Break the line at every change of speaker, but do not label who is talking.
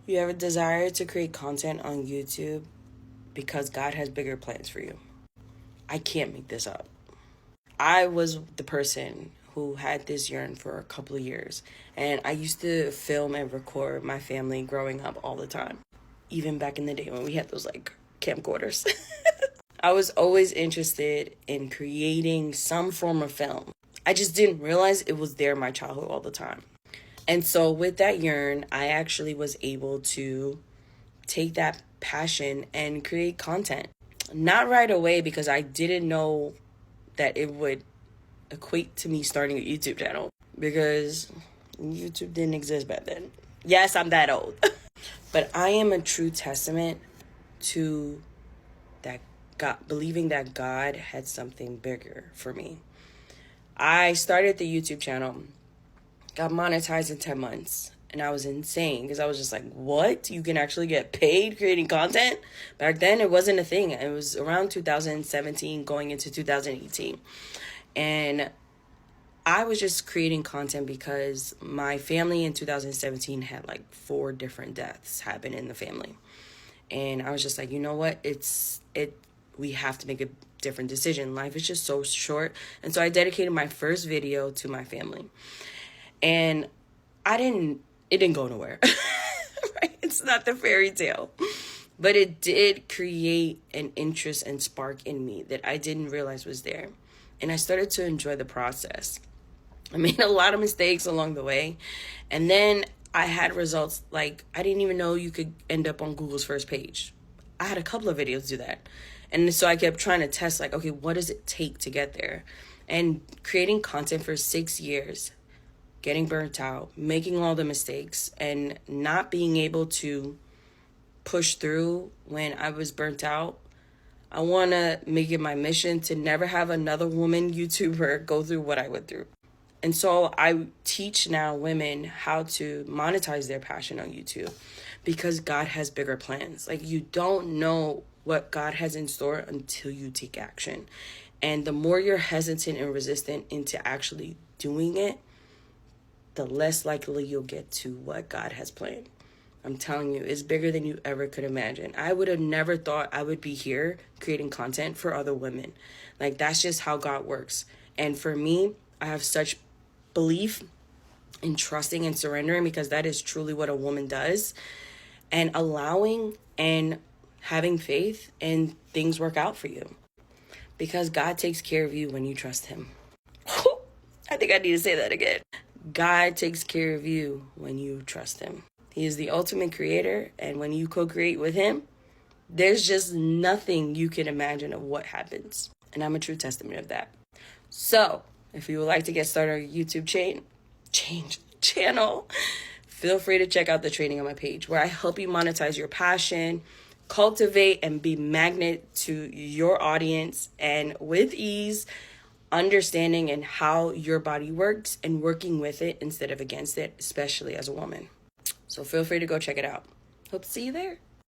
You have a desire to create content on YouTube because God has bigger plans for you. I can't make this up. I was the person who had this yearn for a couple of years, and I used to film and record my family growing up all the time, even back in the day when we had those like camcorders. I was always interested in creating some form of film. I just didn't realize it was there in my childhood all the time. And so with that yearn, I actually was able to take that passion and create content. Not right away, because I didn't know that it would equate to me starting a YouTube channel, because YouTube didn't exist back then. Yes, I'm that old. But I am a true testament to that God, believing that God had something bigger for me. I started the YouTube channel, got monetized in 10 months. And I was insane, because I was just like, what? You can actually get paid creating content? Back then, it wasn't a thing. It was around 2017 going into 2018. And I was just creating content because my family in 2017 had like 4 different deaths happen in the family. And I was just like, you know what? We have to make a different decision. Life is just so short. And so I dedicated my first video to my family. And it didn't go nowhere. Right? It's not the fairy tale. But it did create an interest and spark in me that I didn't realize was there. And I started to enjoy the process. I made a lot of mistakes along the way. And then I had results like I didn't even know you could end up on Google's first page. I had a couple of videos do that. And so I kept trying to test, like, okay, what does it take to get there? And creating content for 6 years, getting burnt out, making all the mistakes, and not being able to push through when I was burnt out. I want to make it my mission to never have another woman YouTuber go through what I went through. And so I teach now women how to monetize their passion on YouTube, because God has bigger plans. Like, you don't know what God has in store until you take action. And the more you're hesitant and resistant into actually doing it, the less likely you'll get to what God has planned. I'm telling you, it's bigger than you ever could imagine. I would have never thought I would be here creating content for other women. Like, that's just how God works. And for me, I have such belief in trusting and surrendering, because that is truly what a woman does, and allowing and having faith, and things work out for you, because God takes care of you when you trust him. I think I need to say that again. God takes care of you when you trust him. He is the ultimate creator, and when you co-create with him, there's just nothing you can imagine of what happens. And I'm a true testament of that. So if you would like to get started on a YouTube channel, feel free to check out the training on my page, where I help you monetize your passion, cultivate and be magnet to your audience, and with ease, understanding and how your body works and working with it instead of against it, especially as a woman. So feel free to go check it out. Hope to see you there.